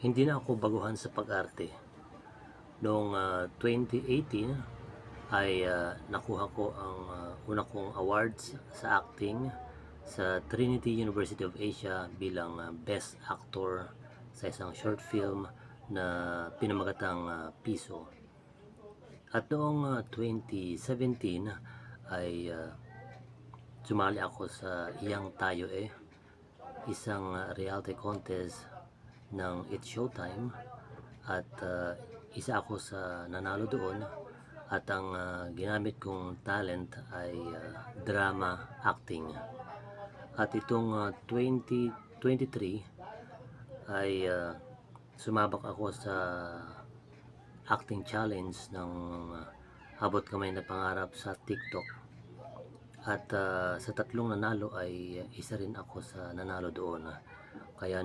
Hindi na ako baguhan sa pag-arte. Noong 2018 ay nakuha ko ang una kong awards sa acting sa Trinity University of Asia bilang Best Actor sa isang short film na pinamagatang Piso. At noong 2017 ay sumali ako sa Iyang Tayo isang reality contest ng It's Showtime at isa ako sa nanalo doon at ang ginamit kong talent ay drama acting. At itong 2023 ay sumabak ako sa acting challenge ng Abot Kamay na Pangarap sa TikTok. At sa tatlong nanalo ay isa rin ako sa nanalo doon. Kaya